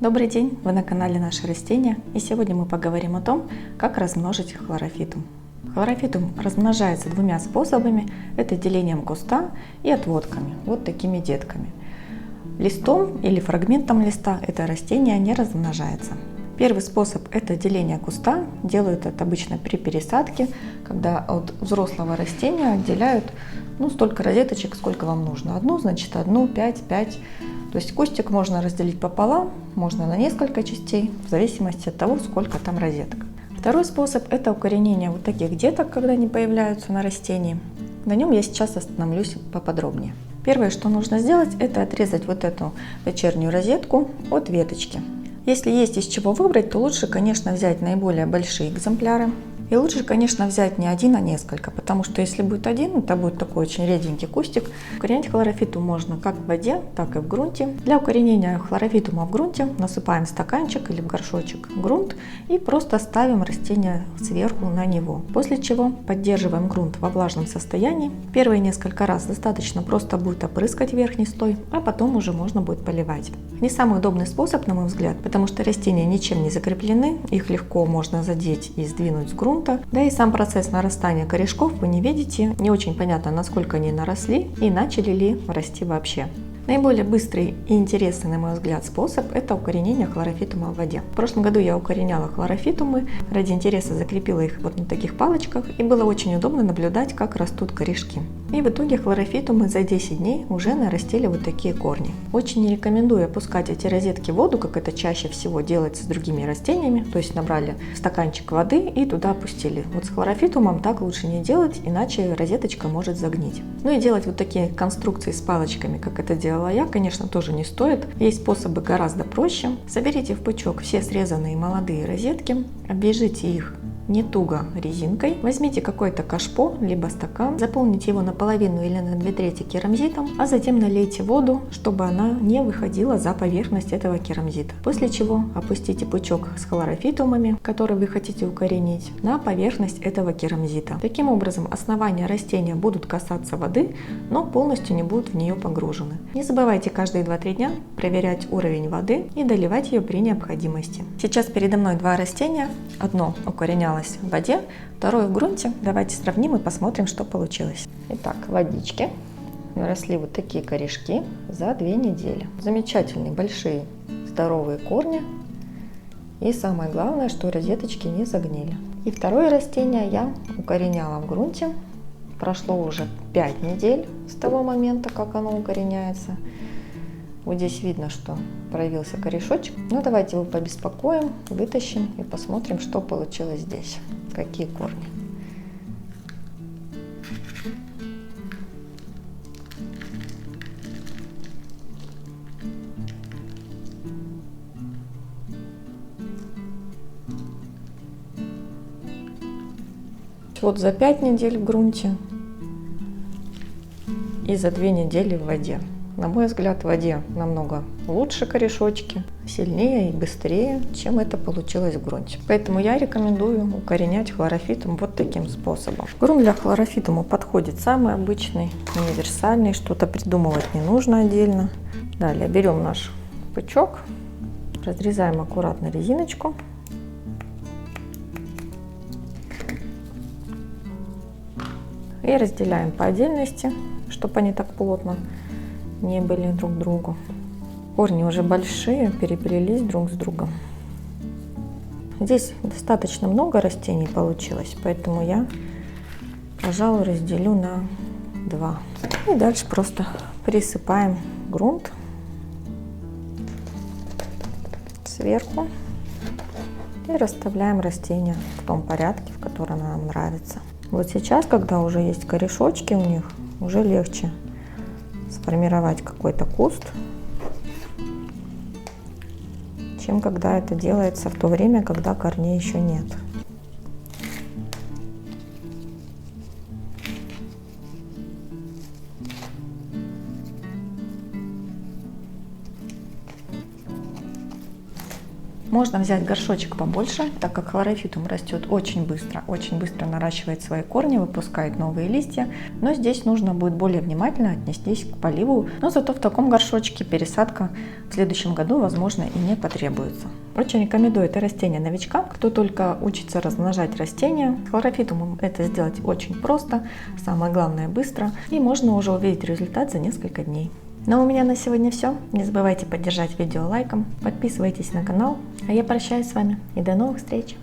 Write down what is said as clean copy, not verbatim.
Добрый день! Вы на канале Наши растения, и сегодня мы поговорим о том, как размножить хлорофитум. Хлорофитум размножается двумя способами: это делением куста и отводками, вот такими детками. Листом или фрагментом листа это растение не размножается. Первый способ – это деление куста. Делают это обычно при пересадке, когда от взрослого растения отделяют столько розеточек, сколько вам нужно. Одну, значит одну, 5. То есть кустик можно разделить пополам, можно на несколько частей, в зависимости от того, сколько там розеток. Второй способ – это укоренение вот таких деток, когда они появляются на растении. На нем я сейчас остановлюсь поподробнее. Первое, что нужно сделать, это отрезать вот эту вечернюю розетку от веточки. Если есть из чего выбрать, то лучше, конечно, взять наиболее большие экземпляры. И лучше, конечно, взять не один, а несколько, потому что если будет один, это будет такой очень реденький кустик. Укоренять хлорофитум можно как в воде, так и в грунте. Для укоренения хлорофитума в грунте насыпаем в стаканчик или в горшочек грунт и просто ставим растение сверху на него. После чего поддерживаем грунт во влажном состоянии. Первые несколько раз достаточно просто будет опрыскать верхний слой, а потом уже можно будет поливать. Не самый удобный способ, на мой взгляд, потому что растения ничем не закреплены, их легко можно задеть и сдвинуть с грунта. Да и сам процесс нарастания корешков вы не видите, не очень понятно, насколько они наросли и начали ли расти вообще. Наиболее быстрый и интересный, на мой взгляд, способ – это укоренение хлорофитума в воде. В прошлом году я укореняла хлорофитумы, ради интереса закрепила их вот на таких палочках, и было очень удобно наблюдать, как растут корешки. И в итоге хлорофитумы за 10 дней уже нарастили вот такие корни. Очень не рекомендую опускать эти розетки в воду, как это чаще всего делается с другими растениями, то есть набрали стаканчик воды и туда опустили. Вот с хлорофитумом так лучше не делать, иначе розеточка может загнить. Ну и делать вот такие конструкции с палочками, как это делала я, конечно, тоже не стоит. Есть способы гораздо проще. Соберите в пучок все срезанные молодые розетки, обвяжите их не туго резинкой, возьмите какой-то кашпо, либо стакан, заполните его наполовину или на 2/3 керамзитом, а затем налейте воду, чтобы она не выходила за поверхность этого керамзита. После чего опустите пучок с хлорофитумами, который вы хотите укоренить, на поверхность этого керамзита. Таким образом, основания растения будут касаться воды, но полностью не будут в нее погружены. Не забывайте каждые 2-3 дня проверять уровень воды и доливать ее при необходимости. Сейчас передо мной два растения. Одно укоренялось в воде, второе в грунте. Давайте сравним и посмотрим, что получилось. Итак, в водичке наросли вот такие корешки за 2 недели. Замечательные, большие, здоровые корни. И самое главное, что розеточки не загнили. И второе растение я укореняла в грунте. Прошло уже 5 недель с того момента, как оно укореняется. Вот здесь видно, что проявился корешочек. Но давайте его побеспокоим, вытащим и посмотрим, что получилось здесь. Какие корни. Вот за 5 недель в грунте и за 2 недели в воде. На мой взгляд, в воде намного лучше корешочки, сильнее и быстрее, чем это получилось в грунте. Поэтому я рекомендую укоренять хлорофитум вот таким способом. Грунт для хлорофитума подходит самый обычный, универсальный, что-то придумывать не нужно отдельно. Далее берем наш пучок, разрезаем аккуратно резиночку. И разделяем по отдельности, чтобы они так плотно не были друг к другу. Корни уже большие, переплелись друг с другом. Здесь достаточно много растений получилось, поэтому я, пожалуй, разделю на 2. И дальше просто присыпаем грунт сверху и расставляем растения в том порядке, в котором нам нравится. Вот сейчас, когда уже есть корешочки у них, уже легче сформировать какой-то куст, чем когда это делается в то время, когда корней еще нет. Можно взять горшочек побольше, так как хлорофитум растет очень быстро наращивает свои корни, выпускает новые листья. Но здесь нужно будет более внимательно отнестись к поливу. Но зато в таком горшочке пересадка в следующем году, возможно, и не потребуется. Очень рекомендую это растение новичкам, кто только учится размножать растения. С хлорофитумом это сделать очень просто, самое главное быстро, и можно уже увидеть результат за несколько дней. Ну а у меня на сегодня все. Не забывайте поддержать видео лайком, подписывайтесь на канал. А я прощаюсь с вами и до новых встреч!